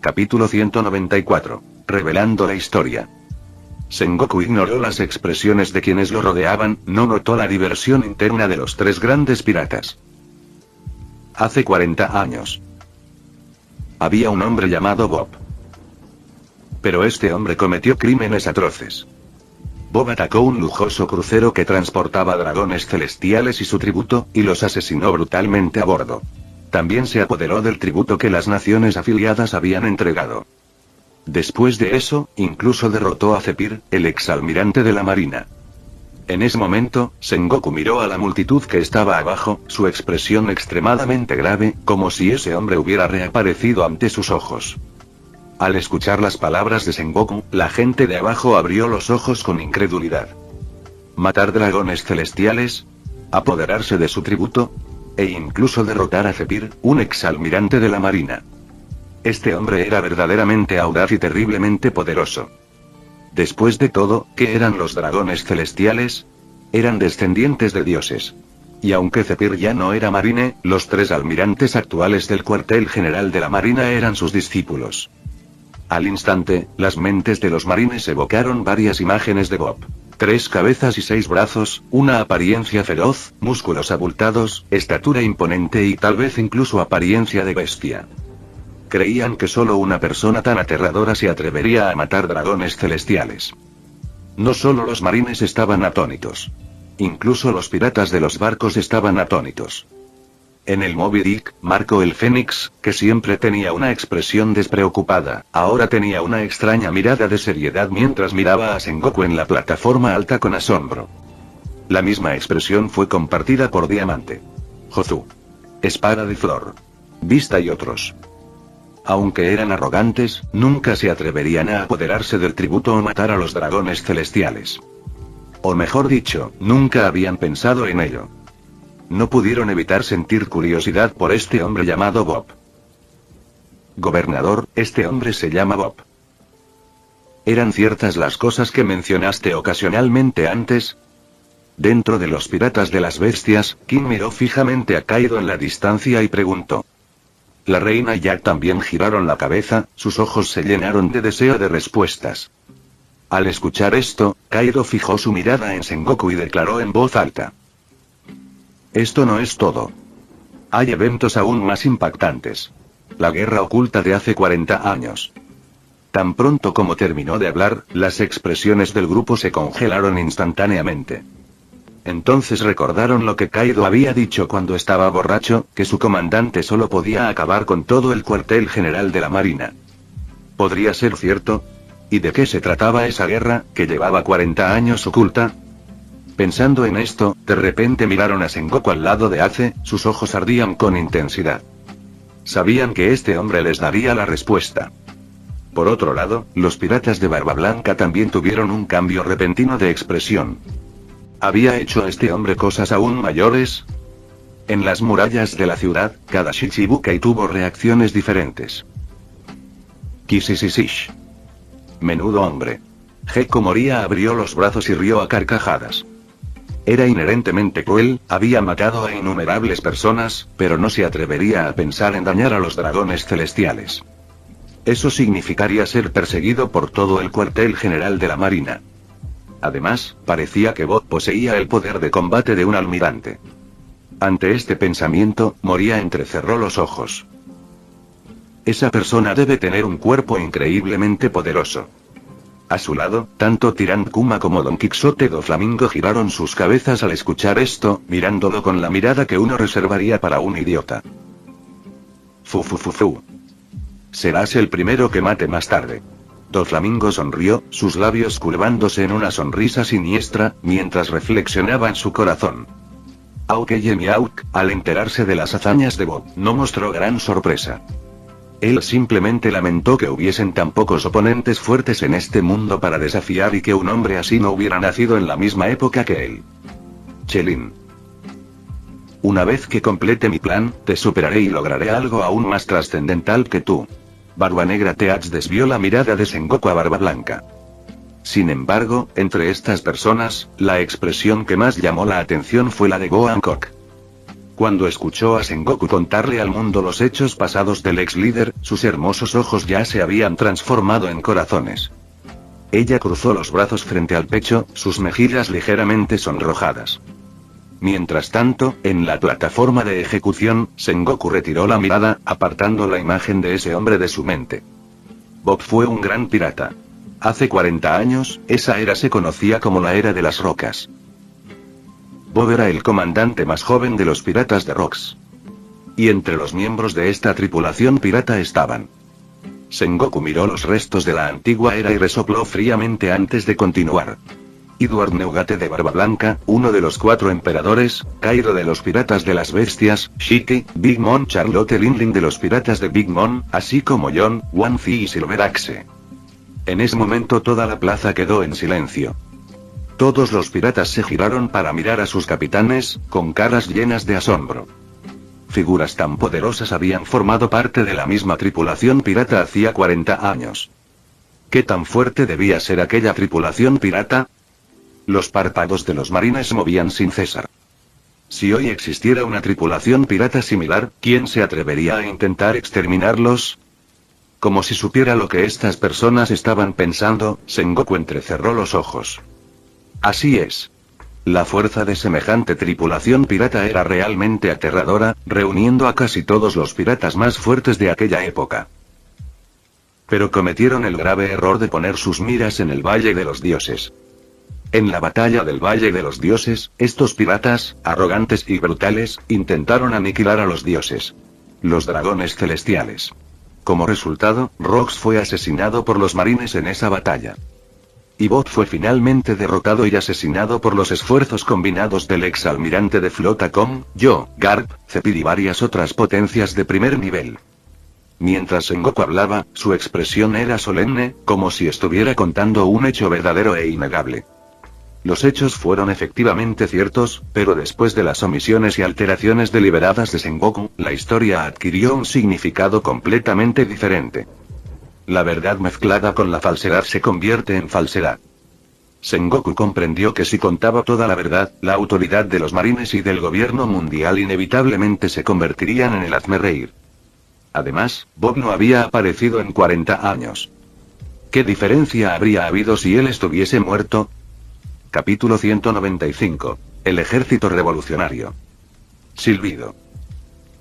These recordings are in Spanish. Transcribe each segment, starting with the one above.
Capítulo 194. Revelando la historia. Sengoku ignoró las expresiones de quienes lo rodeaban, no notó la diversión interna de los tres grandes piratas. Hace 40 años. Había un hombre llamado Bob. Pero este hombre cometió crímenes atroces. Bob atacó un lujoso crucero que transportaba dragones celestiales y su tributo, y los asesinó brutalmente a bordo. También se apoderó del tributo que las naciones afiliadas habían entregado. Después de eso, incluso derrotó a Zephyr, el exalmirante de la marina. En ese momento, Sengoku miró a la multitud que estaba abajo, su expresión extremadamente grave, como si ese hombre hubiera reaparecido ante sus ojos. Al escuchar las palabras de Sengoku, la gente de abajo abrió los ojos con incredulidad. ¿Matar dragones celestiales? ¿Apoderarse de su tributo? E incluso derrotar a Zephyr, un exalmirante de la marina. Este hombre era verdaderamente audaz y terriblemente poderoso. Después de todo, ¿qué eran los dragones celestiales? Eran descendientes de dioses. Y aunque Zephyr ya no era marine, los tres almirantes actuales del cuartel general de la marina eran sus discípulos. Al instante, las mentes de los marines evocaron varias imágenes de Bob. 3 cabezas y 6 brazos, una apariencia feroz, músculos abultados, estatura imponente y tal vez incluso apariencia de bestia. Creían que solo una persona tan aterradora se atrevería a matar dragones celestiales. No solo los marines estaban atónitos. Incluso los piratas de los barcos estaban atónitos. En el Moby Dick, Marco el Fénix, que siempre tenía una expresión despreocupada, ahora tenía una extraña mirada de seriedad mientras miraba a Sengoku en la plataforma alta con asombro. La misma expresión fue compartida por Diamante, Jozu, Espada de Flor, Vista y otros. Aunque eran arrogantes, nunca se atreverían a apoderarse del tributo o matar a los dragones celestiales. O mejor dicho, nunca habían pensado en ello. No pudieron evitar sentir curiosidad por este hombre llamado Bob. Gobernador, este hombre se llama Bob. ¿Eran ciertas las cosas que mencionaste ocasionalmente antes? Dentro de los piratas de las bestias, King miró fijamente a Kaido en la distancia y preguntó. La reina y Jack también giraron la cabeza, sus ojos se llenaron de deseo de respuestas. Al escuchar esto, Kaido fijó su mirada en Sengoku y declaró en voz alta. Esto no es todo. Hay eventos aún más impactantes. La guerra oculta de hace 40 años. Tan pronto como terminó de hablar, las expresiones del grupo se congelaron instantáneamente. Entonces recordaron lo que Kaido había dicho cuando estaba borracho, que su comandante solo podía acabar con todo el cuartel general de la marina. ¿Podría ser cierto? ¿Y de qué se trataba esa guerra, que llevaba 40 años oculta? Pensando en esto, de repente miraron a Sengoku al lado de Ace, sus ojos ardían con intensidad. Sabían que este hombre les daría la respuesta. Por otro lado, los piratas de Barba Blanca también tuvieron un cambio repentino de expresión. ¿Había hecho este hombre cosas aún mayores? En las murallas de la ciudad, cada Shichibukai tuvo reacciones diferentes. Kisisisish. Menudo hombre. Gekko Moria abrió los brazos y rió a carcajadas. Era inherentemente cruel, había matado a innumerables personas, pero no se atrevería a pensar en dañar a los dragones celestiales. Eso significaría ser perseguido por todo el cuartel general de la marina. Además, parecía que Bob poseía el poder de combate de un almirante. Ante este pensamiento, Moria entrecerró los ojos. Esa persona debe tener un cuerpo increíblemente poderoso. A su lado, tanto Tyrant Kuma como Don Quixote do Flamingo giraron sus cabezas al escuchar esto, mirándolo con la mirada que uno reservaría para un idiota. Fu. Serás el primero que mate más tarde. Do Flamingo sonrió, sus labios curvándose en una sonrisa siniestra, mientras reflexionaba en su corazón. Aokeyemi Auk, al enterarse de las hazañas de Bob, no mostró gran sorpresa. Él simplemente lamentó que hubiesen tan pocos oponentes fuertes en este mundo para desafiar y que un hombre así no hubiera nacido en la misma época que él. Chelin. Una vez que complete mi plan, te superaré y lograré algo aún más trascendental que tú. Barba Negra Teach desvió la mirada de Sengoku a Barba Blanca. Sin embargo, entre estas personas, la expresión que más llamó la atención fue la de Go Hancock. Cuando escuchó a Sengoku contarle al mundo los hechos pasados del ex líder, sus hermosos ojos ya se habían transformado en corazones. Ella cruzó los brazos frente al pecho, sus mejillas ligeramente sonrojadas. Mientras tanto, en la plataforma de ejecución, Sengoku retiró la mirada, apartando la imagen de ese hombre de su mente. Bob fue un gran pirata. Hace 40 años, esa era se conocía como la Era de las Rocas. Bob era el comandante más joven de los piratas de Rocks. Y entre los miembros de esta tripulación pirata estaban. Sengoku miró los restos de la antigua era y resopló fríamente antes de continuar. Edward Neugate de Barba Blanca, uno de los 4 emperadores, Cairo de los piratas de las bestias, Shiki, Big Mom, Charlotte Lindling de los piratas de Big Mom, así como John, One Fi y Silver Axe. En ese momento toda la plaza quedó en silencio. Todos los piratas se giraron para mirar a sus capitanes, con caras llenas de asombro. Figuras tan poderosas habían formado parte de la misma tripulación pirata hacía 40 años. ¿Qué tan fuerte debía ser aquella tripulación pirata? Los párpados de los marines se movían sin cesar. Si hoy existiera una tripulación pirata similar, ¿quién se atrevería a intentar exterminarlos? Como si supiera lo que estas personas estaban pensando, Sengoku entrecerró los ojos. Así es. La fuerza de semejante tripulación pirata era realmente aterradora, reuniendo a casi todos los piratas más fuertes de aquella época. Pero cometieron el grave error de poner sus miras en el Valle de los Dioses. En la batalla del Valle de los Dioses, estos piratas, arrogantes y brutales, intentaron aniquilar a los dioses. Los dragones celestiales. Como resultado, Rox fue asesinado por los marines en esa batalla. Y Bob fue finalmente derrotado y asesinado por los esfuerzos combinados del exalmirante de flota Com, Yo, Garp, Zephyr y varias otras potencias de primer nivel. Mientras Sengoku hablaba, su expresión era solemne, como si estuviera contando un hecho verdadero e innegable. Los hechos fueron efectivamente ciertos, pero después de las omisiones y alteraciones deliberadas de Sengoku, la historia adquirió un significado completamente diferente. La verdad mezclada con la falsedad se convierte en falsedad. Sengoku comprendió que si contaba toda la verdad, la autoridad de los marines y del gobierno mundial inevitablemente se convertirían en el hazmerreír. Además, Bob no había aparecido en 40 años. ¿Qué diferencia habría habido si él estuviese muerto? Capítulo 195. El ejército revolucionario. Silbido.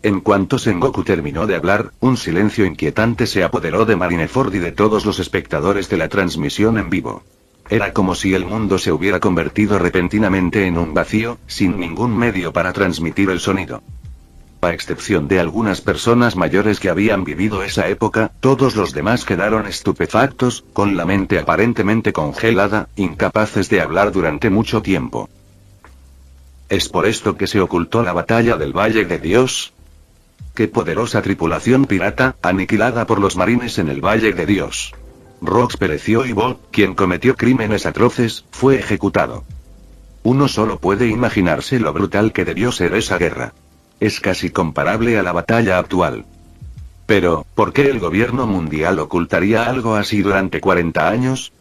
En cuanto Sengoku terminó de hablar, un silencio inquietante se apoderó de Marineford y de todos los espectadores de la transmisión en vivo. Era como si el mundo se hubiera convertido repentinamente en un vacío, sin ningún medio para transmitir el sonido. A excepción de algunas personas mayores que habían vivido esa época, todos los demás quedaron estupefactos, con la mente aparentemente congelada, incapaces de hablar durante mucho tiempo. ¿Es por esto que se ocultó la batalla del Valle de Dios? ¡Qué poderosa tripulación pirata, aniquilada por los marines en el Valle de Dios! Rox pereció y Bob, quien cometió crímenes atroces, fue ejecutado. Uno solo puede imaginarse lo brutal que debió ser esa guerra. Es casi comparable a la batalla actual. Pero, ¿por qué el gobierno mundial ocultaría algo así durante 40 años?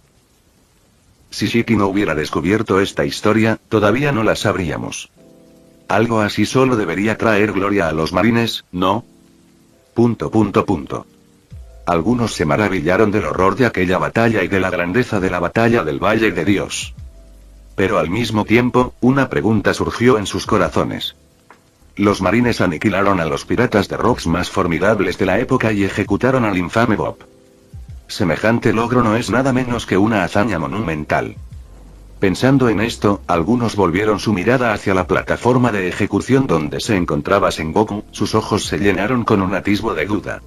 Si Shiki no hubiera descubierto esta historia, todavía no la sabríamos. Algo así solo debería traer gloria a los marines, ¿no? ... Algunos se maravillaron del horror de aquella batalla y de la grandeza de la batalla del Valle de Dios. Pero al mismo tiempo, una pregunta surgió en sus corazones. Los marines aniquilaron a los piratas de Rocks más formidables de la época y ejecutaron al infame Bob. Semejante logro no es nada menos que una hazaña monumental. Pensando en esto, algunos volvieron su mirada hacia la plataforma de ejecución donde se encontraba Sengoku, sus ojos se llenaron con un atisbo de duda.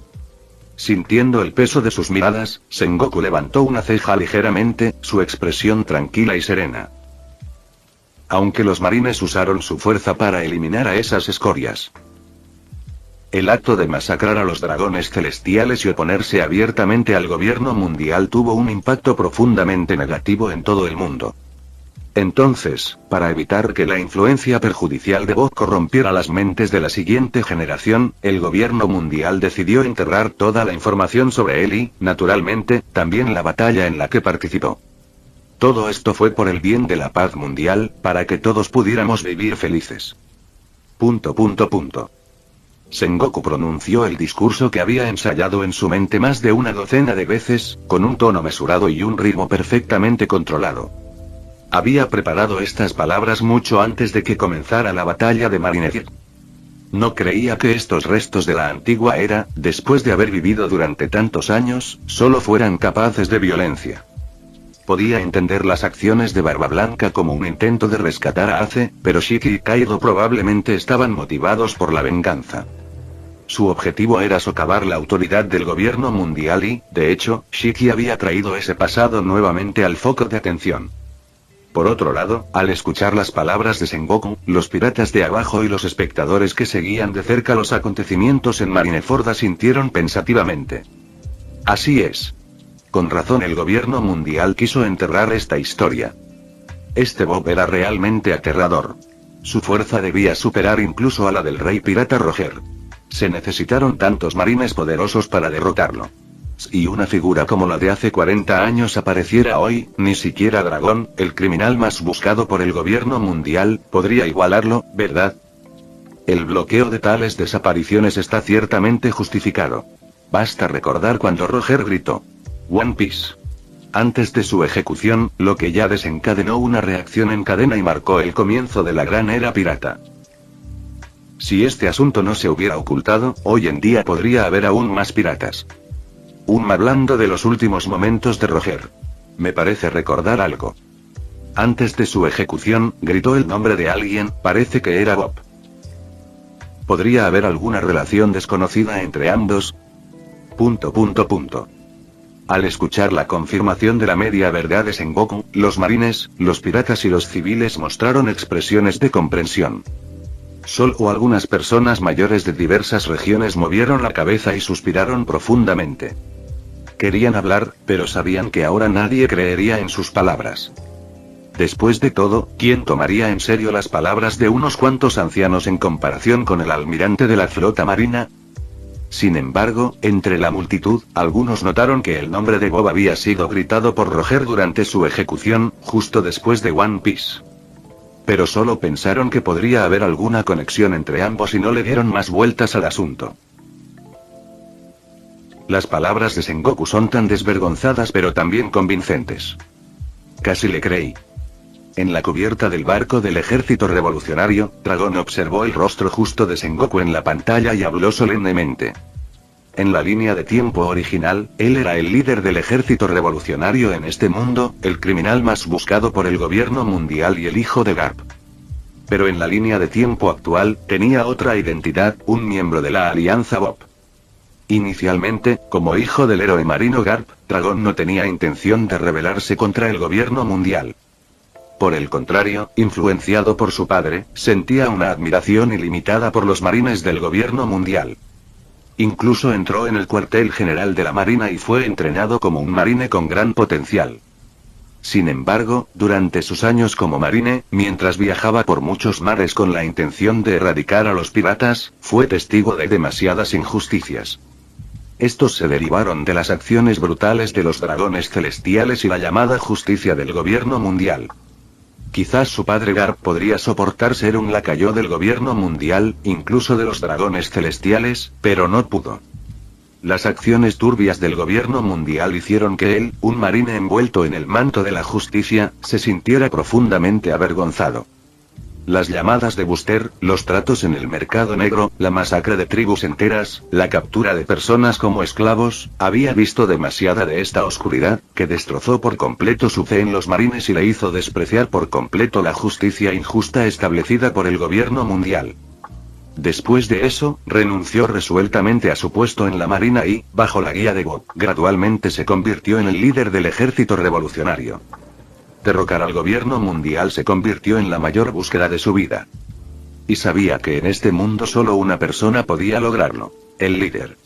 Sintiendo el peso de sus miradas, Sengoku levantó una ceja ligeramente, su expresión tranquila y serena. Aunque los marines usaron su fuerza para eliminar a esas escorias. El acto de masacrar a los dragones celestiales y oponerse abiertamente al gobierno mundial tuvo un impacto profundamente negativo en todo el mundo. Entonces, para evitar que la influencia perjudicial de Bob corrompiera las mentes de la siguiente generación, el gobierno mundial decidió enterrar toda la información sobre él y, naturalmente, también la batalla en la que participó. Todo esto fue por el bien de la paz mundial, para que todos pudiéramos vivir felices. Punto punto punto. Sengoku pronunció el discurso que había ensayado en su mente más de una docena de veces, con un tono mesurado y un ritmo perfectamente controlado. Había preparado estas palabras mucho antes de que comenzara la batalla de Marineford. No creía que estos restos de la antigua era, después de haber vivido durante tantos años, solo fueran capaces de violencia. Podía entender las acciones de Barba Blanca como un intento de rescatar a Ace, pero Shiki y Kaido probablemente estaban motivados por la venganza. Su objetivo era socavar la autoridad del gobierno mundial y, de hecho, Shiki había traído ese pasado nuevamente al foco de atención. Por otro lado, al escuchar las palabras de Sengoku, los piratas de abajo y los espectadores que seguían de cerca los acontecimientos en Marineford asintieron pensativamente. Así es. Con razón el gobierno mundial quiso enterrar esta historia. Este Bob era realmente aterrador. Su fuerza debía superar incluso a la del rey pirata Roger. Se necesitaron tantos marines poderosos para derrotarlo. Si una figura como la de hace 40 años apareciera hoy, ni siquiera Dragón, el criminal más buscado por el gobierno mundial, podría igualarlo, ¿verdad? El bloqueo de tales desapariciones está ciertamente justificado. Basta recordar cuando Roger gritó One Piece antes de su ejecución, lo que ya desencadenó una reacción en cadena y marcó el comienzo de la gran era pirata. Si este asunto no se hubiera ocultado, hoy en día podría haber aún más piratas. Hablando de los últimos momentos de Roger. Me parece recordar algo. Antes de su ejecución, gritó el nombre de alguien, parece que era Bob. ¿Podría haber alguna relación desconocida entre ambos? Al escuchar la confirmación de la media verdad de Sengoku, los marines, los piratas y los civiles mostraron expresiones de comprensión. Solo algunas personas mayores de diversas regiones movieron la cabeza y suspiraron profundamente. Querían hablar, pero sabían que ahora nadie creería en sus palabras. Después de todo, ¿quién tomaría en serio las palabras de unos cuantos ancianos en comparación con el almirante de la flota marina? Sin embargo, entre la multitud, algunos notaron que el nombre de Bob había sido gritado por Roger durante su ejecución, justo después de One Piece. Pero solo pensaron que podría haber alguna conexión entre ambos y no le dieron más vueltas al asunto. Las palabras de Sengoku son tan desvergonzadas pero también convincentes. Casi le creí. En la cubierta del barco del ejército revolucionario, Dragón observó el rostro justo de Sengoku en la pantalla y habló solemnemente. En la línea de tiempo original, él era el líder del ejército revolucionario en este mundo, el criminal más buscado por el gobierno mundial y el hijo de Garp. Pero en la línea de tiempo actual, tenía otra identidad, un miembro de la Alianza Bob. Inicialmente, como hijo del héroe marino Garp, Dragón no tenía intención de rebelarse contra el gobierno mundial. Por el contrario, influenciado por su padre, sentía una admiración ilimitada por los marines del gobierno mundial. Incluso entró en el cuartel general de la Marina y fue entrenado como un marine con gran potencial. Sin embargo, durante sus años como marine, mientras viajaba por muchos mares con la intención de erradicar a los piratas, fue testigo de demasiadas injusticias. Estos se derivaron de las acciones brutales de los dragones celestiales y la llamada justicia del gobierno mundial. Quizás su padre Garp podría soportar ser un lacayo del gobierno mundial, incluso de los dragones celestiales, pero no pudo. Las acciones turbias del gobierno mundial hicieron que él, un marine envuelto en el manto de la justicia, se sintiera profundamente avergonzado. Las llamadas de Buster, los tratos en el mercado negro, la masacre de tribus enteras, la captura de personas como esclavos, había visto demasiada de esta oscuridad, que destrozó por completo su fe en los marines y le hizo despreciar por completo la justicia injusta establecida por el gobierno mundial. Después de eso, renunció resueltamente a su puesto en la marina y, bajo la guía de Bob, gradualmente se convirtió en el líder del ejército revolucionario. Derrocar al gobierno mundial se convirtió en la mayor búsqueda de su vida. Y sabía que en este mundo solo una persona podía lograrlo: el líder.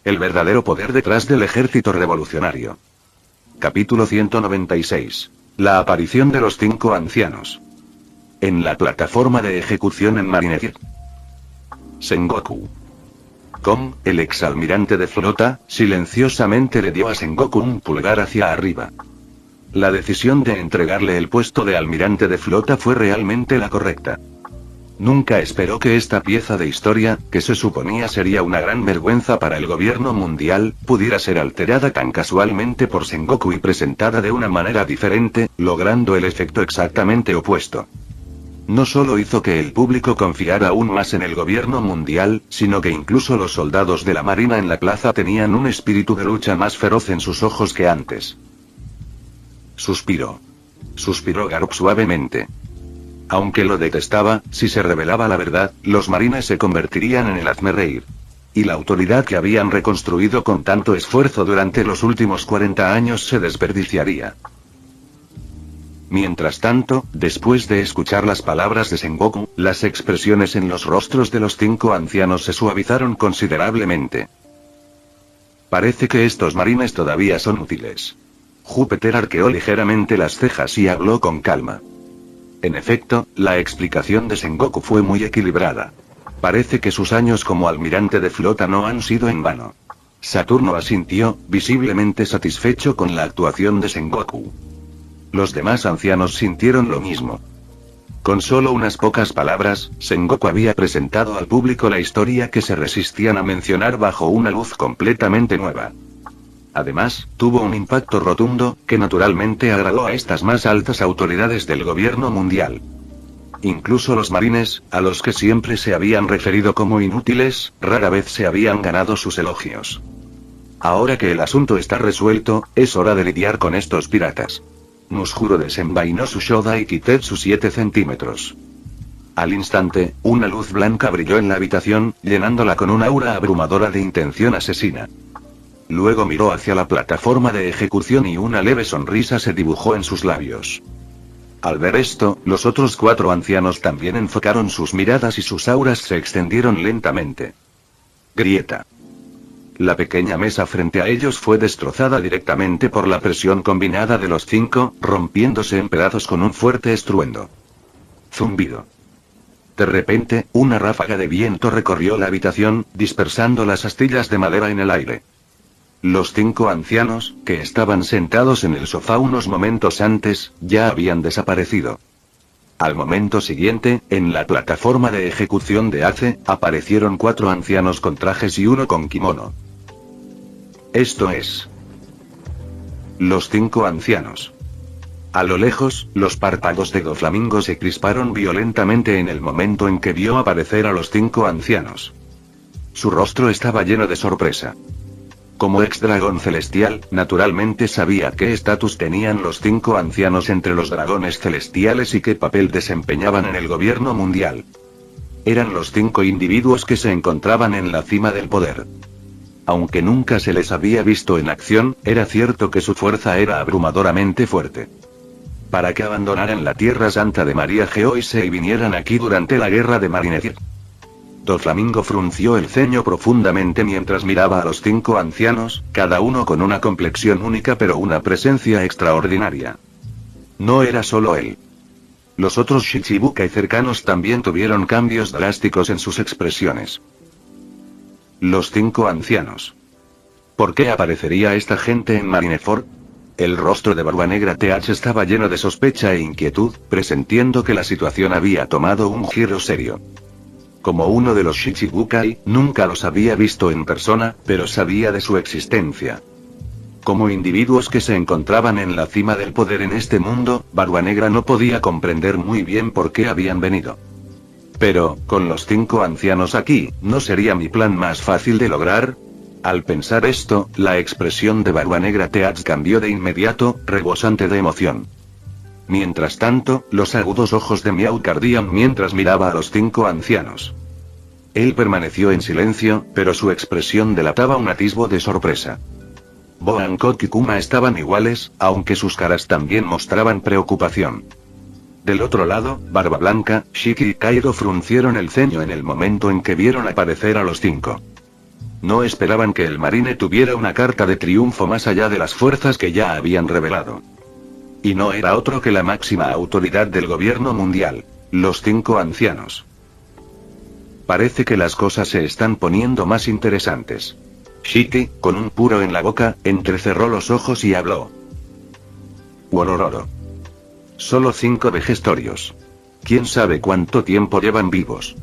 El verdadero poder detrás del ejército revolucionario. Capítulo 196. La aparición de los 5 ancianos. En la plataforma de ejecución en Marineford. Sengoku. Kong, el exalmirante de flota, silenciosamente le dio a Sengoku un pulgar hacia arriba. La decisión de entregarle el puesto de almirante de flota fue realmente la correcta. Nunca esperó que esta pieza de historia, que se suponía sería una gran vergüenza para el gobierno mundial, pudiera ser alterada tan casualmente por Sengoku y presentada de una manera diferente, logrando el efecto exactamente opuesto. No solo hizo que el público confiara aún más en el gobierno mundial, sino que incluso los soldados de la marina en la plaza tenían un espíritu de lucha más feroz en sus ojos que antes. Suspiró. Suspiró Garp suavemente. Aunque lo detestaba, si se revelaba la verdad, los marines se convertirían en el hazmerreír. Y la autoridad que habían reconstruido con tanto esfuerzo durante los últimos 40 años se desperdiciaría. Mientras tanto, después de escuchar las palabras de Sengoku, las expresiones en los rostros de los 5 ancianos se suavizaron considerablemente. Parece que estos marines todavía son útiles. Júpiter arqueó ligeramente las cejas y habló con calma. En efecto, la explicación de Sengoku fue muy equilibrada. Parece que sus años como almirante de flota no han sido en vano. Saturno asintió, visiblemente satisfecho con la actuación de Sengoku. Los demás ancianos sintieron lo mismo. Con solo unas pocas palabras, Sengoku había presentado al público la historia que se resistían a mencionar bajo una luz completamente nueva. Además, tuvo un impacto rotundo, que naturalmente agradó a estas más altas autoridades del gobierno mundial. Incluso los marines, a los que siempre se habían referido como inútiles, rara vez se habían ganado sus elogios. Ahora que el asunto está resuelto, es hora de lidiar con estos piratas. Musjuro desenvainó su Shoda y Kitetsu 7 centímetros. Al instante, una luz blanca brilló en la habitación, llenándola con una aura abrumadora de intención asesina. Luego miró hacia la plataforma de ejecución y una leve sonrisa se dibujó en sus labios. Al ver esto, los otros 4 ancianos también enfocaron sus miradas y sus auras se extendieron lentamente. Grieta. La pequeña mesa frente a ellos fue destrozada directamente por la presión combinada de los 5, rompiéndose en pedazos con un fuerte estruendo. Zumbido. De repente, una ráfaga de viento recorrió la habitación, dispersando las astillas de madera en el aire. Los 5 ancianos, que estaban sentados en el sofá unos momentos antes, ya habían desaparecido. Al momento siguiente, en la plataforma de ejecución de Ace, aparecieron 4 ancianos con trajes y uno con kimono. Esto es. Los 5 ancianos. A lo lejos, los párpados de Doflamingo se crisparon violentamente en el momento en que vio aparecer a los 5 ancianos. Su rostro estaba lleno de sorpresa. Como ex-dragón celestial, naturalmente sabía qué estatus tenían los 5 ancianos entre los dragones celestiales y qué papel desempeñaban en el gobierno mundial. Eran los 5 individuos que se encontraban en la cima del poder. Aunque nunca se les había visto en acción, era cierto que su fuerza era abrumadoramente fuerte. Para que abandonaran la Tierra Santa de María Geoise y vinieran aquí durante la guerra de Marineford. Doflamingo frunció el ceño profundamente mientras miraba a los 5 ancianos, cada uno con una complexión única pero una presencia extraordinaria. No era solo él. Los otros Shichibukai cercanos también tuvieron cambios drásticos en sus expresiones. Los 5 ancianos. ¿Por qué aparecería esta gente en Marineford? El rostro de Barbanegra TH estaba lleno de sospecha e inquietud, presintiendo que la situación había tomado un giro serio. Como uno de los Shichibukai, nunca los había visto en persona, pero sabía de su existencia. Como individuos que se encontraban en la cima del poder en este mundo, Barbanegra no podía comprender muy bien por qué habían venido. Pero, con los 5 ancianos aquí, ¿no sería mi plan más fácil de lograr? Al pensar esto, la expresión de Barbanegra TH cambió de inmediato, rebosante de emoción. Mientras tanto, los agudos ojos de Miau ardían mientras miraba a los 5 ancianos. Él permaneció en silencio, pero su expresión delataba un atisbo de sorpresa. Bo Hancock y Kuma estaban iguales, aunque sus caras también mostraban preocupación. Del otro lado, Barba Blanca, Shiki y Kaido fruncieron el ceño en el momento en que vieron aparecer a los 5. No esperaban que el marine tuviera una carta de triunfo más allá de las fuerzas que ya habían revelado. Y no era otro que la máxima autoridad del gobierno mundial, los 5 ancianos. Parece que las cosas se están poniendo más interesantes. Shiki, con un puro en la boca, entrecerró los ojos y habló. Worororo. Solo 5 vejestorios. ¿Quién sabe cuánto tiempo llevan vivos?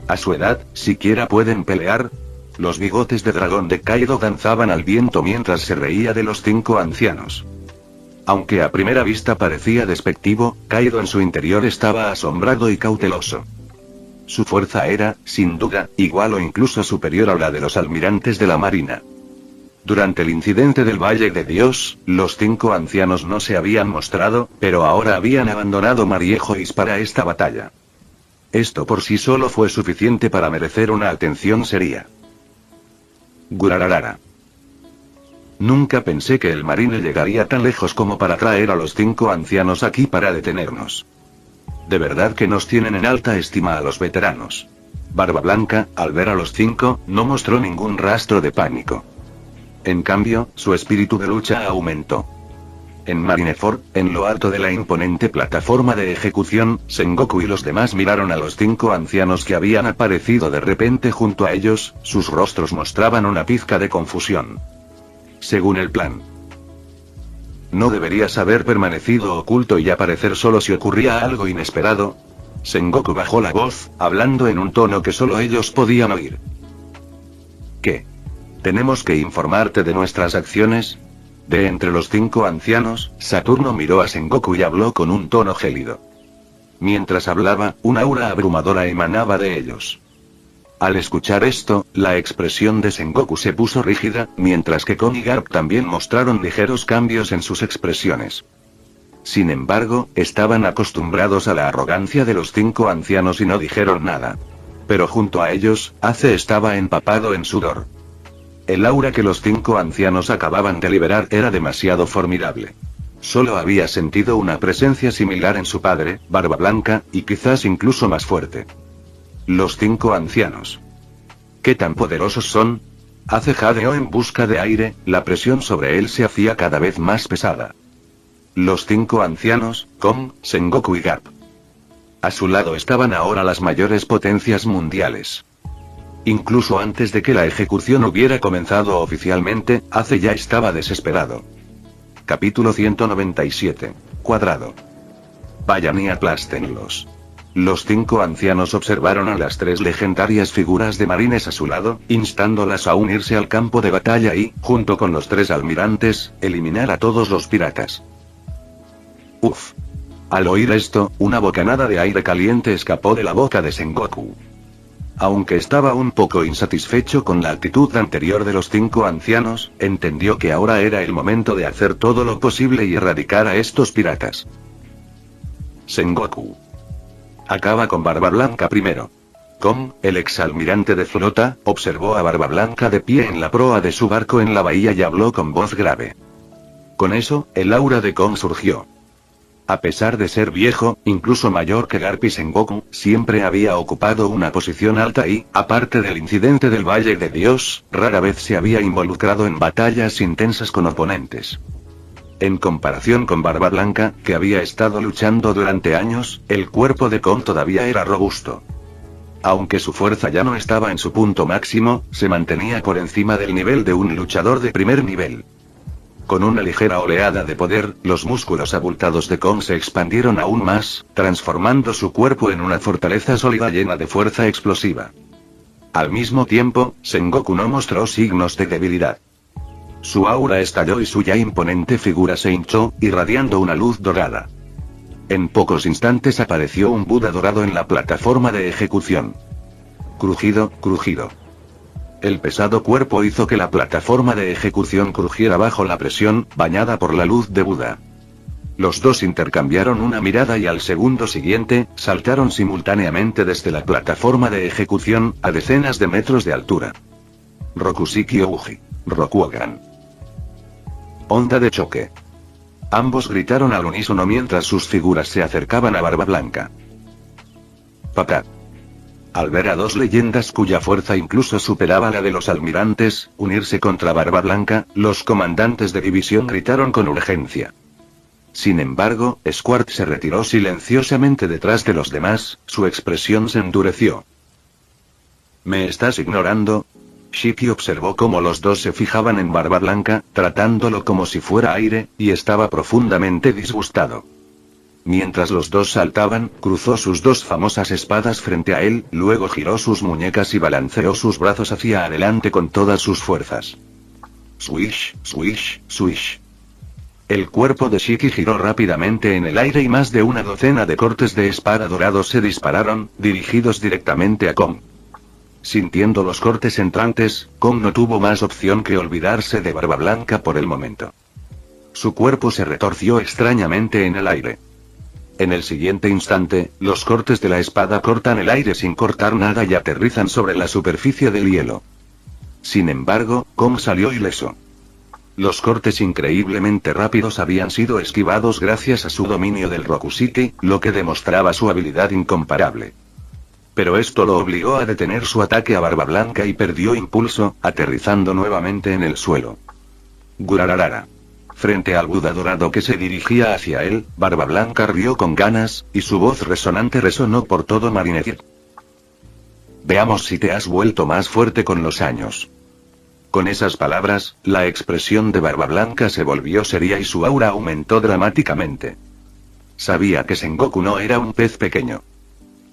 A su edad, ¿siquiera pueden pelear? Los bigotes de dragón de Kaido danzaban al viento mientras se reía de los 5 ancianos. Aunque a primera vista parecía despectivo, Kaido en su interior estaba asombrado y cauteloso. Su fuerza era, sin duda, igual o incluso superior a la de los almirantes de la marina. Durante el incidente del Valle de Dios, los 5 ancianos no se habían mostrado, pero ahora habían abandonado Mariejois para esta batalla. Esto por sí solo fue suficiente para merecer una atención seria. Gurararara. Nunca pensé que el marine llegaría tan lejos como para traer a los 5 ancianos aquí para detenernos. De verdad que nos tienen en alta estima a los veteranos. Barba Blanca, al ver a los 5, no mostró ningún rastro de pánico. En cambio, su espíritu de lucha aumentó. En Marineford, en lo alto de la imponente plataforma de ejecución, Sengoku y los demás miraron a los 5 ancianos que habían aparecido de repente junto a ellos, sus rostros mostraban una pizca de confusión. Según el plan, ¿no deberías haber permanecido oculto y aparecer solo si ocurría algo inesperado? Sengoku bajó la voz, hablando en un tono que solo ellos podían oír. ¿Qué? ¿Tenemos que informarte de nuestras acciones? De entre los 5 ancianos, Saturno miró a Sengoku y habló con un tono gélido. Mientras hablaba, una aura abrumadora emanaba de ellos. Al escuchar esto, la expresión de Sengoku se puso rígida, mientras que Kon y Garp también mostraron ligeros cambios en sus expresiones. Sin embargo, estaban acostumbrados a la arrogancia de los 5 ancianos y no dijeron nada. Pero junto a ellos, Ace estaba empapado en sudor. El aura que los 5 ancianos acababan de liberar era demasiado formidable. Solo había sentido una presencia similar en su padre, Barba Blanca, y quizás incluso más fuerte. Los 5 ancianos. ¿Qué tan poderosos son? Ace jadeó en busca de aire, la presión sobre él se hacía cada vez más pesada. Los 5 ancianos, Kon, Sengoku y Garp. A su lado estaban ahora las mayores potencias mundiales. Incluso antes de que la ejecución hubiera comenzado oficialmente, Ace ya estaba desesperado. Capítulo 197. Cuadrado. Vayan y aplástenlos. Los 5 ancianos observaron a las 3 legendarias figuras de marines a su lado, instándolas a unirse al campo de batalla y, junto con los 3 almirantes, eliminar a todos los piratas. Uf. Al oír esto, una bocanada de aire caliente escapó de la boca de Sengoku. Aunque estaba un poco insatisfecho con la actitud anterior de los 5 ancianos, entendió que ahora era el momento de hacer todo lo posible y erradicar a estos piratas. Sengoku. Acaba con Barba Blanca primero. Kon, el exalmirante de flota, observó a Barba Blanca de pie en la proa de su barco en la bahía y habló con voz grave. Con eso, el aura de Kon surgió. A pesar de ser viejo, incluso mayor que Garp y Sengoku, siempre había ocupado una posición alta y, aparte del incidente del Valle de Dios, rara vez se había involucrado en batallas intensas con oponentes. En comparación con Barba Blanca, que había estado luchando durante años, el cuerpo de Kon todavía era robusto. Aunque su fuerza ya no estaba en su punto máximo, se mantenía por encima del nivel de un luchador de primer nivel. Con una ligera oleada de poder, los músculos abultados de Kon se expandieron aún más, transformando su cuerpo en una fortaleza sólida llena de fuerza explosiva. Al mismo tiempo, Sengoku no mostró signos de debilidad. Su aura estalló y su ya imponente figura se hinchó, irradiando una luz dorada. En pocos instantes apareció un Buda dorado en la plataforma de ejecución. Crujido, crujido. El pesado cuerpo hizo que la plataforma de ejecución crujiera bajo la presión, bañada por la luz de Buda. Los dos intercambiaron una mirada y al segundo siguiente, saltaron simultáneamente desde la plataforma de ejecución, a decenas de metros de altura. Rokushiki Ouji. Rokugan. Onda de choque. Ambos gritaron al unísono mientras sus figuras se acercaban a Barba Blanca. Papá. Al ver a 2 leyendas cuya fuerza incluso superaba la de los almirantes, unirse contra Barba Blanca, los comandantes de división gritaron con urgencia. Sin embargo, Squart se retiró silenciosamente detrás de los demás, su expresión se endureció. ¿Me estás ignorando? Shiki observó cómo los dos se fijaban en Barba Blanca, tratándolo como si fuera aire, y estaba profundamente disgustado. Mientras los dos saltaban, cruzó sus dos famosas espadas frente a él, luego giró sus muñecas y balanceó sus brazos hacia adelante con todas sus fuerzas. Swish, swish, swish. El cuerpo de Shiki giró rápidamente en el aire y más de una docena de cortes de espada dorados se dispararon, dirigidos directamente a Kong. Sintiendo los cortes entrantes, Kong no tuvo más opción que olvidarse de Barba Blanca por el momento. Su cuerpo se retorció extrañamente en el aire. En el siguiente instante, los cortes de la espada cortan el aire sin cortar nada y aterrizan sobre la superficie del hielo. Sin embargo, Kong salió ileso. Los cortes increíblemente rápidos habían sido esquivados gracias a su dominio del Rokushiki, lo que demostraba su habilidad incomparable. Pero esto lo obligó a detener su ataque a Barba Blanca y perdió impulso, aterrizando nuevamente en el suelo. Gurararara. Frente al Buda dorado que se dirigía hacia él, Barba Blanca rió con ganas, y su voz resonante resonó por todo Marineford. Veamos si te has vuelto más fuerte con los años. Con esas palabras, la expresión de Barba Blanca se volvió seria y su aura aumentó dramáticamente. Sabía que Sengoku no era un pez pequeño.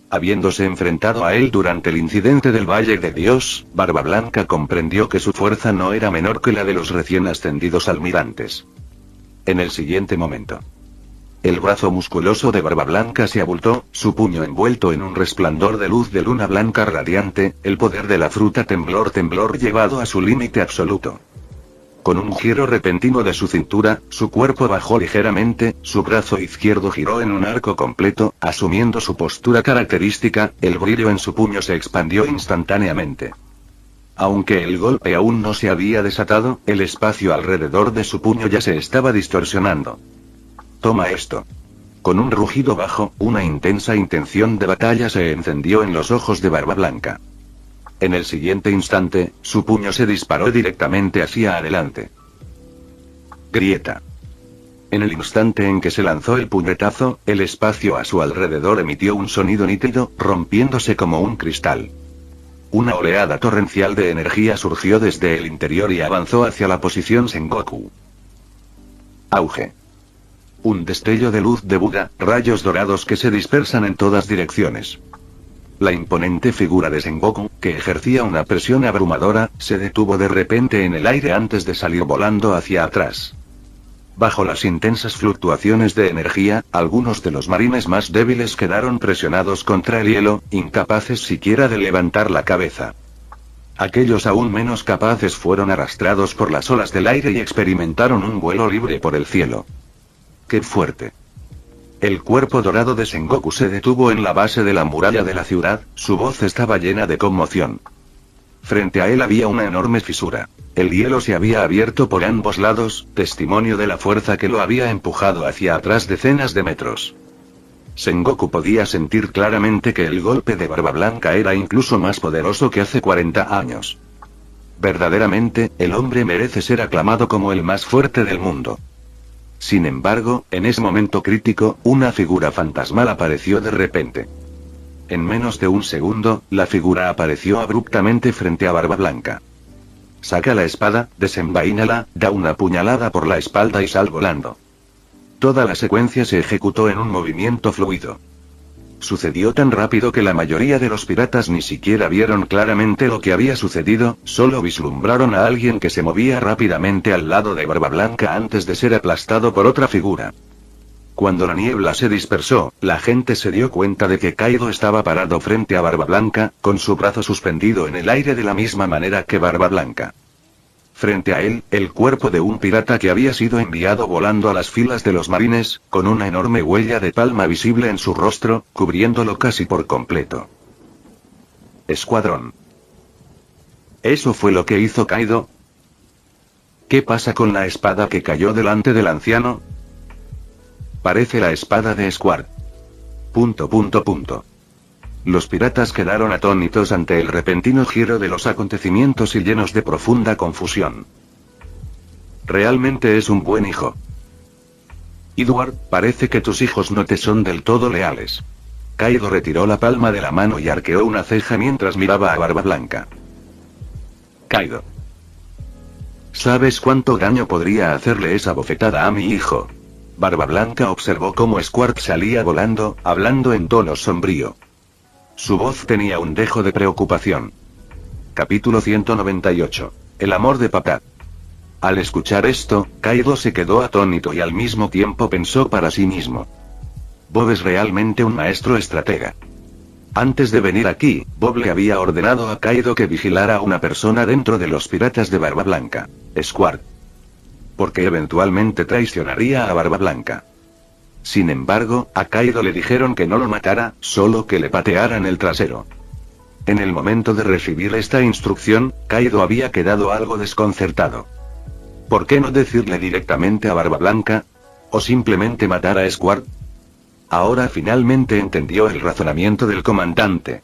Habiéndose enfrentado a él durante el incidente del Valle de Dios, Barba Blanca comprendió que su fuerza no era menor que la de los recién ascendidos almirantes. En el siguiente momento, el brazo musculoso de Barba Blanca se abultó, su puño envuelto en un resplandor de luz de luna blanca radiante, el poder de la fruta temblor llevado a su límite absoluto. Con un giro repentino de su cintura, su cuerpo bajó ligeramente, su brazo izquierdo giró en un arco completo, asumiendo su postura característica, el brillo en su puño se expandió instantáneamente. Aunque el golpe aún no se había desatado, el espacio alrededor de su puño ya se estaba distorsionando. Toma esto. Con un rugido bajo, una intensa intención de batalla se encendió en los ojos de Barba Blanca. En el siguiente instante, su puño se disparó directamente hacia adelante. Grieta. En el instante en que se lanzó el puñetazo, el espacio a su alrededor emitió un sonido nítido, rompiéndose como un cristal. Una oleada torrencial de energía surgió desde el interior y avanzó hacia la posición Sengoku. Auge. Un destello de luz de Buda, rayos dorados que se dispersan en todas direcciones. La imponente figura de Sengoku, que ejercía una presión abrumadora, se detuvo de repente en el aire antes de salir volando hacia atrás. Bajo las intensas fluctuaciones de energía, algunos de los marines más débiles quedaron presionados contra el hielo, incapaces siquiera de levantar la cabeza. Aquellos aún menos capaces fueron arrastrados por las olas del aire y experimentaron un vuelo libre por el cielo. ¡Qué fuerte! El cuerpo dorado de Sengoku se detuvo en la base de la muralla de la ciudad, su voz estaba llena de conmoción. Frente a él había una enorme fisura. El hielo se había abierto por ambos lados, testimonio de la fuerza que lo había empujado hacia atrás decenas de metros. Sengoku podía sentir claramente que el golpe de Barba Blanca era incluso más poderoso que hace 40 años. Verdaderamente, el hombre merece ser aclamado como el más fuerte del mundo. Sin embargo, en ese momento crítico, una figura fantasmal apareció de repente. En menos de un segundo, la figura apareció abruptamente frente a Barba Blanca. Saca la espada, desenvaínala, da una puñalada por la espalda y sal volando. Toda la secuencia se ejecutó en un movimiento fluido. Sucedió tan rápido que la mayoría de los piratas ni siquiera vieron claramente lo que había sucedido, solo vislumbraron a alguien que se movía rápidamente al lado de Barba Blanca antes de ser aplastado por otra figura. Cuando la niebla se dispersó, la gente se dio cuenta de que Kaido estaba parado frente a Barba Blanca, con su brazo suspendido en el aire de la misma manera que Barba Blanca. Frente a él, el cuerpo de un pirata que había sido enviado volando a las filas de los marines, con una enorme huella de palma visible en su rostro, cubriéndolo casi por completo. Escuadrón. ¿Eso fue lo que hizo Kaido? ¿Qué pasa con la espada que cayó delante del anciano? Parece la espada de Squad. ... Los piratas quedaron atónitos ante el repentino giro de los acontecimientos y llenos de profunda confusión. Realmente es un buen hijo. Edward, parece que tus hijos no te son del todo leales. Kaido retiró la palma de la mano y arqueó una ceja mientras miraba a Barba Blanca. Kaido. ¿Sabes cuánto daño podría hacerle esa bofetada a mi hijo? Barba Blanca observó cómo Squart salía volando, hablando en tono sombrío. Su voz tenía un dejo de preocupación. Capítulo 198. El amor de papá. Al escuchar esto, Kaido se quedó atónito y al mismo tiempo pensó para sí mismo. Bob es realmente un maestro estratega. Antes de venir aquí, Bob le había ordenado a Kaido que vigilara a una persona dentro de los piratas de Barba Blanca, Squart. Porque eventualmente traicionaría a Barba Blanca. Sin embargo, a Kaido le dijeron que no lo matara, solo que le patearan el trasero. En el momento de recibir esta instrucción, Kaido había quedado algo desconcertado. ¿Por qué no decirle directamente a Barba Blanca? ¿O simplemente matar a Squart? Ahora finalmente entendió el razonamiento del comandante.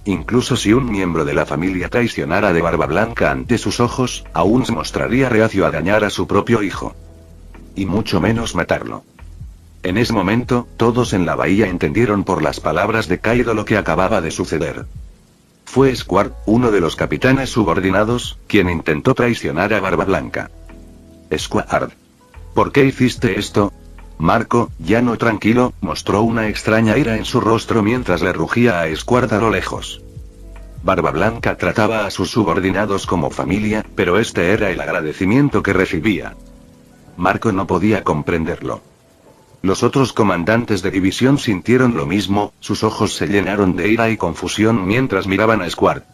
Incluso si un miembro de la familia traicionara de Barba Blanca ante sus ojos, aún se mostraría reacio a dañar a su propio hijo. Y mucho menos matarlo. En ese momento, todos en la bahía entendieron por las palabras de Kaido lo que acababa de suceder. Fue Squart, uno de los capitanes subordinados, quien intentó traicionar a Barba Blanca. Squart. ¿Por qué hiciste esto? Marco, ya no tranquilo, mostró una extraña ira en su rostro mientras le rugía a Squart a lo lejos. Barba Blanca trataba a sus subordinados como familia, pero este era el agradecimiento que recibía. Marco no podía comprenderlo. Los otros comandantes de división sintieron lo mismo, sus ojos se llenaron de ira y confusión mientras miraban a Squart.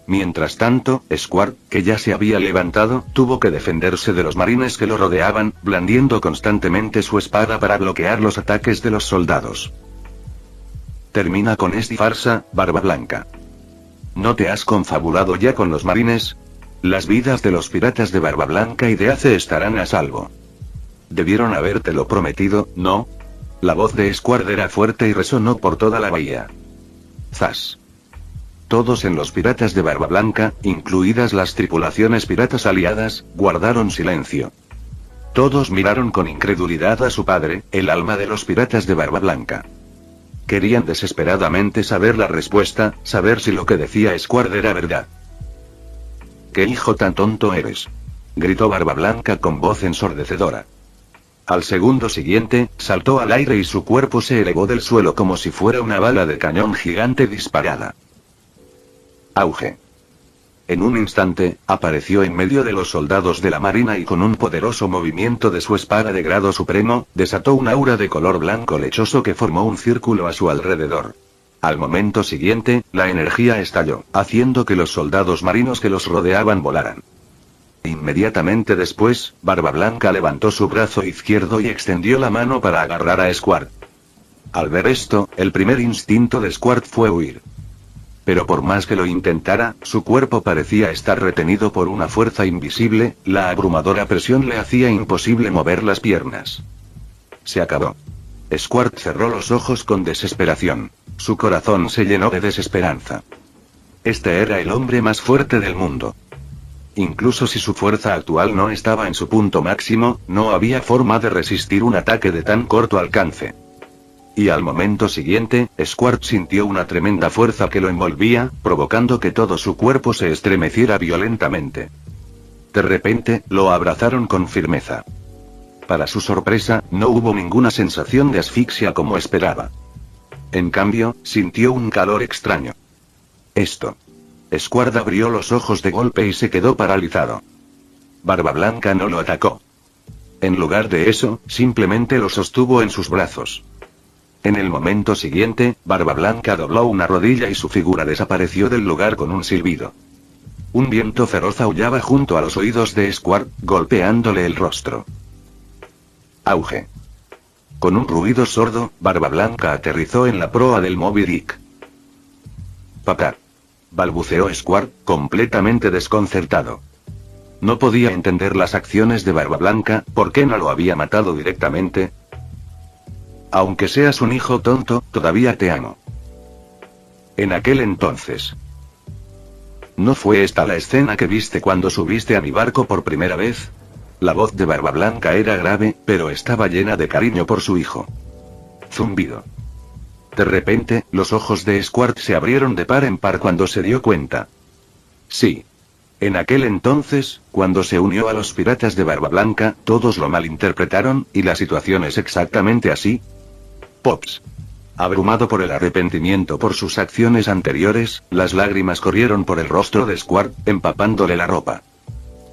Mientras tanto, Squart, que ya se había levantado, tuvo que defenderse de los marines que lo rodeaban, blandiendo constantemente su espada para bloquear los ataques de los soldados. Termina con esta farsa, Barba Blanca. ¿No te has confabulado ya con los marines? Las vidas de los piratas de Barba Blanca y de Ace estarán a salvo. Debieron habértelo prometido, ¿no? La voz de Squart era fuerte y resonó por toda la bahía. Zas. Todos en los piratas de Barba Blanca, incluidas las tripulaciones piratas aliadas, guardaron silencio. Todos miraron con incredulidad a su padre, el alma de los piratas de Barba Blanca. Querían desesperadamente saber la respuesta, saber si lo que decía Squart era verdad. ¿Qué hijo tan tonto eres?, gritó Barba Blanca con voz ensordecedora. Al segundo siguiente, saltó al aire y su cuerpo se elevó del suelo como si fuera una bala de cañón gigante disparada. Auge. En un instante, apareció en medio de los soldados de la marina y con un poderoso movimiento de su espada de grado supremo, desató un aura de color blanco lechoso que formó un círculo a su alrededor. Al momento siguiente, la energía estalló, haciendo que los soldados marinos que los rodeaban volaran. Inmediatamente después, Barba Blanca levantó su brazo izquierdo y extendió la mano para agarrar a Squart. Al ver esto, el primer instinto de Squart fue huir. Pero por más que lo intentara, su cuerpo parecía estar retenido por una fuerza invisible, la abrumadora presión le hacía imposible mover las piernas. Se acabó. Squart cerró los ojos con desesperación. Su corazón se llenó de desesperanza. Este era el hombre más fuerte del mundo. Incluso si su fuerza actual no estaba en su punto máximo, no había forma de resistir un ataque de tan corto alcance. Y al momento siguiente, Squart sintió una tremenda fuerza que lo envolvía, provocando que todo su cuerpo se estremeciera violentamente. De repente, lo abrazaron con firmeza. Para su sorpresa, no hubo ninguna sensación de asfixia como esperaba. En cambio, sintió un calor extraño. Esto. Squart abrió los ojos de golpe y se quedó paralizado. Barba Blanca no lo atacó. En lugar de eso, simplemente lo sostuvo en sus brazos. En el momento siguiente, Barba Blanca dobló una rodilla y su figura desapareció del lugar con un silbido. Un viento feroz aullaba junto a los oídos de Squart, golpeándole el rostro. Auge. Con un ruido sordo, Barba Blanca aterrizó en la proa del Moby Dick. Papá. Balbuceó Squart, completamente desconcertado. No podía entender las acciones de Barba Blanca, ¿por qué no lo había matado directamente? Aunque seas un hijo tonto, todavía te amo. En aquel entonces. ¿No fue esta la escena que viste cuando subiste a mi barco por primera vez? La voz de Barba Blanca era grave, pero estaba llena de cariño por su hijo. Zumbido. De repente, los ojos de Squart se abrieron de par en par cuando se dio cuenta. Sí. En aquel entonces, cuando se unió a los piratas de Barba Blanca, todos lo malinterpretaron, y la situación es exactamente así. Pops. Abrumado por el arrepentimiento por sus acciones anteriores, las lágrimas corrieron por el rostro de Square, empapándole la ropa.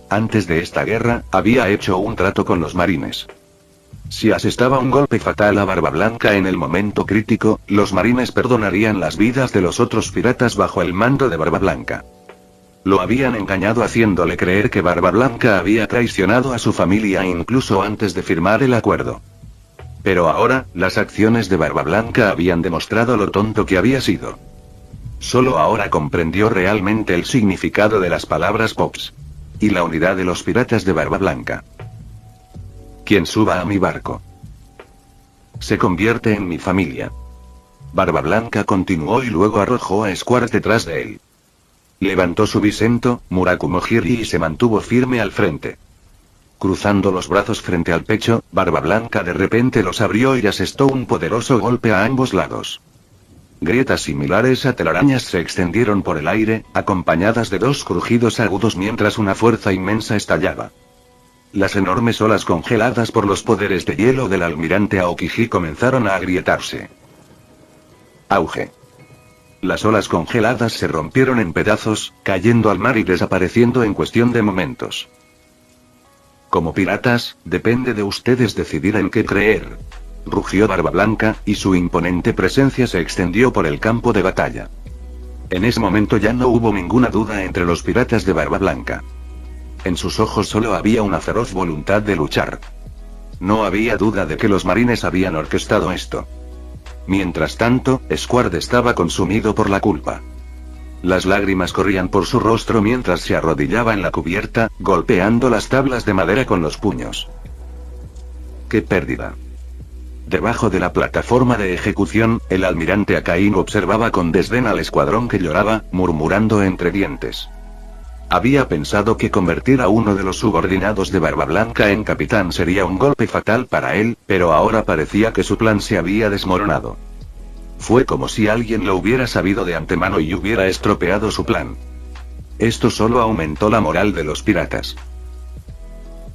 Antes de esta guerra, había hecho un trato con los marines. Si asestaba un golpe fatal a Barba Blanca en el momento crítico, los marines perdonarían las vidas de los otros piratas bajo el mando de Barba Blanca. Lo habían engañado haciéndole creer que Barba Blanca había traicionado a su familia incluso antes de firmar el acuerdo. Pero ahora, las acciones de Barba Blanca habían demostrado lo tonto que había sido. Solo ahora comprendió realmente el significado de las palabras Pops. Y la unidad de los piratas de Barba Blanca. Quien suba a mi barco se convierte en mi familia. Barba Blanca continuó y luego arrojó a Square detrás de él. Levantó su bisento, Murakumojiri, y se mantuvo firme al frente. Cruzando los brazos frente al pecho, Barba Blanca de repente los abrió y asestó un poderoso golpe a ambos lados. Grietas similares a telarañas se extendieron por el aire, acompañadas de dos crujidos agudos mientras una fuerza inmensa estallaba. Las enormes olas congeladas por los poderes de hielo del almirante Aokiji comenzaron a agrietarse. Auge. Las olas congeladas se rompieron en pedazos, cayendo al mar y desapareciendo en cuestión de momentos. Como piratas, depende de ustedes decidir en qué creer. Rugió Barba Blanca, y su imponente presencia se extendió por el campo de batalla. En ese momento ya no hubo ninguna duda entre los piratas de Barba Blanca. En sus ojos solo había una feroz voluntad de luchar. No había duda de que los marines habían orquestado esto. Mientras tanto, Square estaba consumido por la culpa. Las lágrimas corrían por su rostro mientras se arrodillaba en la cubierta, golpeando las tablas de madera con los puños. ¡Qué pérdida! Debajo de la plataforma de ejecución, el almirante Akainu observaba con desdén al escuadrón que lloraba, murmurando entre dientes. Había pensado que convertir a uno de los subordinados de Barba Blanca en capitán sería un golpe fatal para él, pero ahora parecía que su plan se había desmoronado. Fue como si alguien lo hubiera sabido de antemano y hubiera estropeado su plan. Esto solo aumentó la moral de los piratas.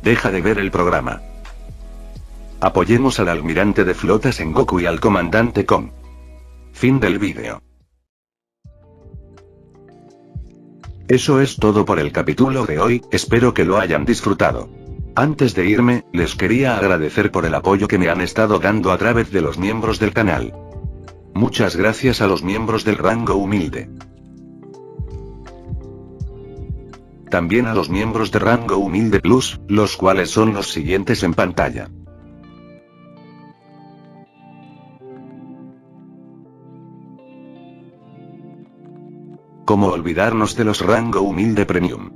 Deja de ver el programa. Apoyemos al almirante de flota Sengoku y al comandante Kong. Fin del vídeo. Eso es todo por el capítulo de hoy, espero que lo hayan disfrutado. Antes de irme, les quería agradecer por el apoyo que me han estado dando a través de los miembros del canal. Muchas gracias a los miembros del rango humilde. También a los miembros de rango humilde plus, los cuales son los siguientes en pantalla. ¿Cómo olvidarnos de los rango humilde premium?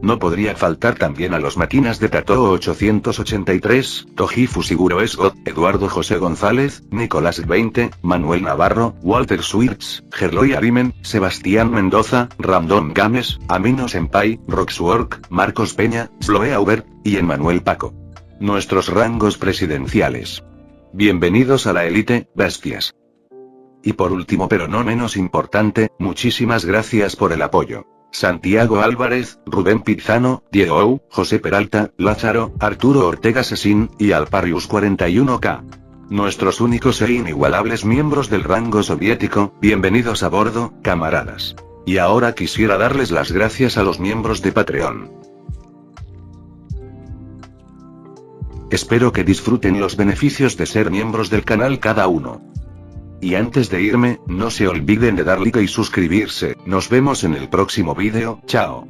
No podría faltar también a los máquinas de Tatoo 883, Toji Fusiguro Esgot, Eduardo José González, Nicolás 20, Manuel Navarro, Walter Swirtz, Gerloy Arimen, Sebastián Mendoza, Random Games, Amino Senpai, Roxwork, Marcos Peña, Sloe Aubert, y Emmanuel Paco. Nuestros rangos presidenciales. Bienvenidos a la élite, bestias. Y por último pero no menos importante, muchísimas gracias por el apoyo. Santiago Álvarez, Rubén Pizano, Diego Ou, José Peralta, Lázaro, Arturo Ortega Sesín, y Alparius 41K. Nuestros únicos e inigualables miembros del rango soviético, bienvenidos a bordo, camaradas. Y ahora quisiera darles las gracias a los miembros de Patreon. Espero que disfruten los beneficios de ser miembros del canal cada uno. Y antes de irme, no se olviden de dar like y suscribirse, nos vemos en el próximo vídeo, chao.